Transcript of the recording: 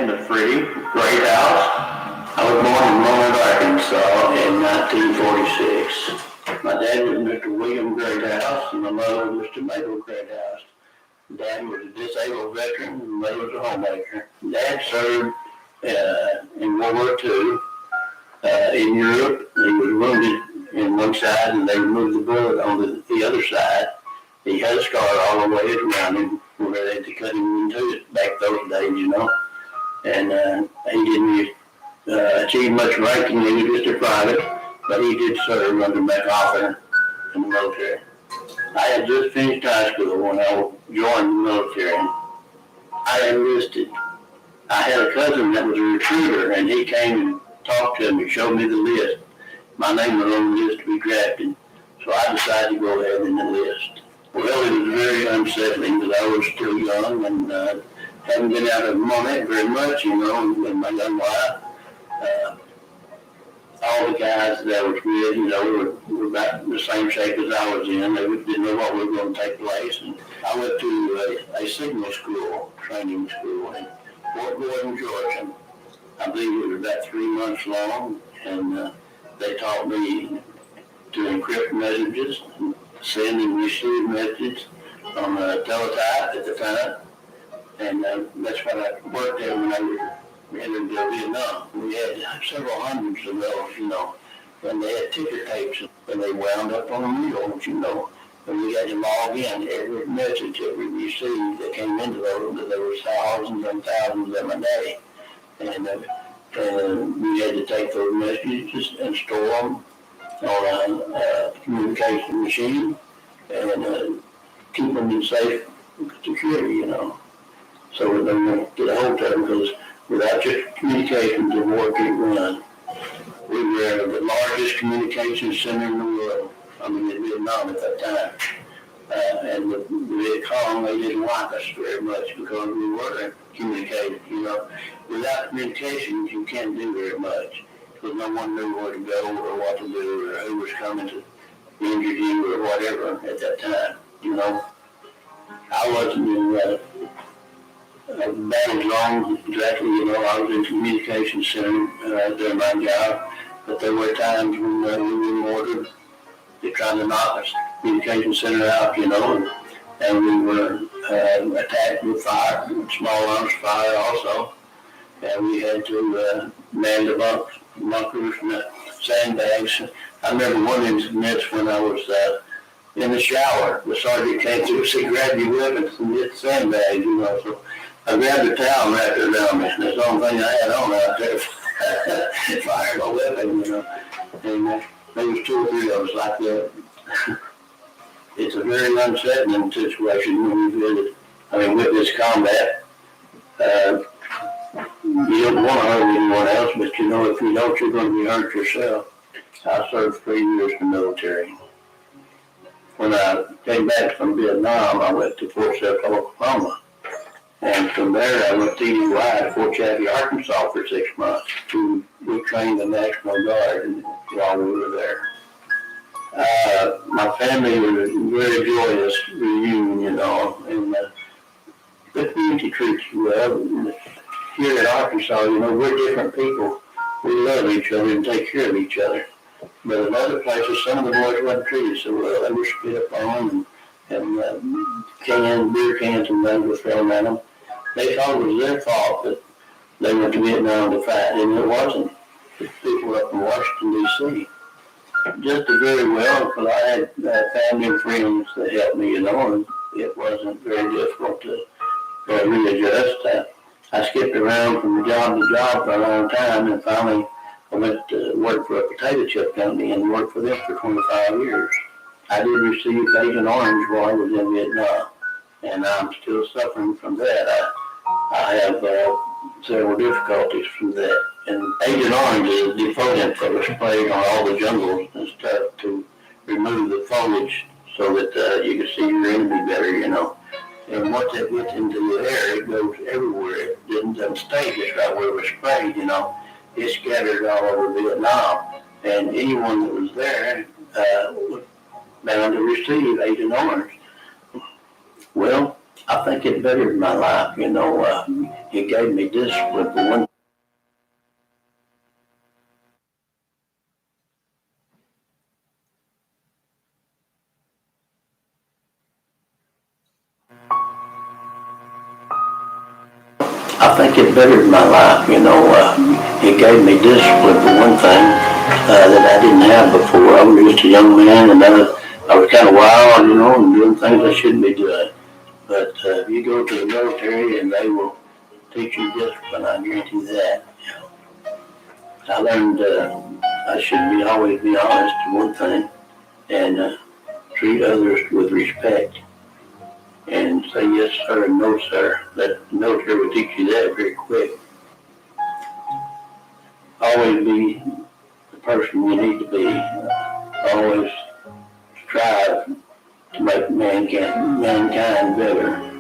The Freddy, Greathouse. I was born in Roanoke, Arkansas in 1946. My dad was Mr. William Greathouse and my mother was Mr. Mabel Greathouse. Dad was a disabled veteran and mother was a homemaker. Dad served in World War II in Europe. He was wounded in one side and they removed the bullet on the other side. He had a scar all the way around him where they had to cut him into it back those days, And he didn't achieve much ranking. He was just a private, but he did serve under MacArthur in the military. I had just finished high school when I joined the military. I enlisted. I had a cousin that was a recruiter, and he came and talked to me, showed me the list. My name was on the list to be drafted, so I decided to go ahead and enlist. Well, it was very unsettling because I was still young and hadn't been out of Monet very much, with my young wife. All the guys that I was with, were about the same shape as I was in. They didn't know what was going to take place. And I went to a signal school, training school in Fort Gordon, Georgia. I believe it was about 3 months long, and they taught me to encrypt messages, and send and receive messages on teletype at the time. And that's what I worked there when I was in Vietnam. We had several hundreds of those, and they had ticker tapes, and they wound up on a reel, and we had to log in every message that we received that came into those. There were thousands and thousands of them a day. And we had to take those messages and store them on a communication machine and keep them in safe security, so we don't get a hold of them, because without your communications, the war can't run. We were the largest communications center in the world, in Vietnam at that time. And the Viet Cong, they didn't like us very much because we weren't communicating, Without communications, you can't do very much, because no one knew where to go or what to do or who was coming to injure you or whatever at that time, I wasn't in battle zone exactly, I was in the communication center during my job, but there were times when we were ordered to try to knock us communication center out, and we were attacked with fire, small arms fire also, and we had to man the bunkers and the sandbags. I remember one incident when I was in the shower. The sergeant came through and said, "Grab your weapons and get the sandbags," So I grabbed a towel and wrapped it around me, and that's the only thing I had on out there. Fired my weapon, And there was 2 or 3 of us like that. It's a very unsettling situation when you witness combat. You don't want to hurt anyone else, but if you don't, you're going to be hurt yourself. I served 3 years in the military. When I came back from Vietnam, I went to Fort Sumter, Oklahoma. And from there, I went to EY at Fort Chaffee, Arkansas for 6 months. We trained the National Guard while we were there. My family was a very joyous reunion, and the community treats you well. Here in Arkansas, we're different people. We love each other and take care of each other. But in other places, some of the boys weren't treated so well. They were spit upon and beer cans and things were thrown at them. They thought it was their fault that they went to Vietnam to fight, and it wasn't. The people up in Washington, D.C. just did very well, because I had family and friends that helped me, and it wasn't very difficult to readjust. I skipped around from job to job for a long time, and finally I went to work for a potato chip company and worked for them for 25 years. I did receive Agent Orange while I was in Vietnam, and I'm still suffering from that. I have several difficulties from that. And Agent Orange is a defoliant that was sprayed on all the jungles and stuff to remove the foliage so that you can see your enemy better, And once it gets into the air, it goes everywhere. It doesn't stay just right where it was sprayed, It scattered all over Vietnam. And anyone that was there was bound to receive Agent Orange. Well, I think it bettered my life, it gave me discipline for one. I think it bettered my life, it gave me discipline for one thing, that I didn't have before. I was just a young man and I was kind of wild, and doing things I shouldn't be doing. But you go to the military and they will teach you discipline, I guarantee that. I learned I should always be honest to one thing and treat others with respect and say yes sir and no sir. That the military will teach you that very quick. Always be the person you need to be. Always strive to make mankind better.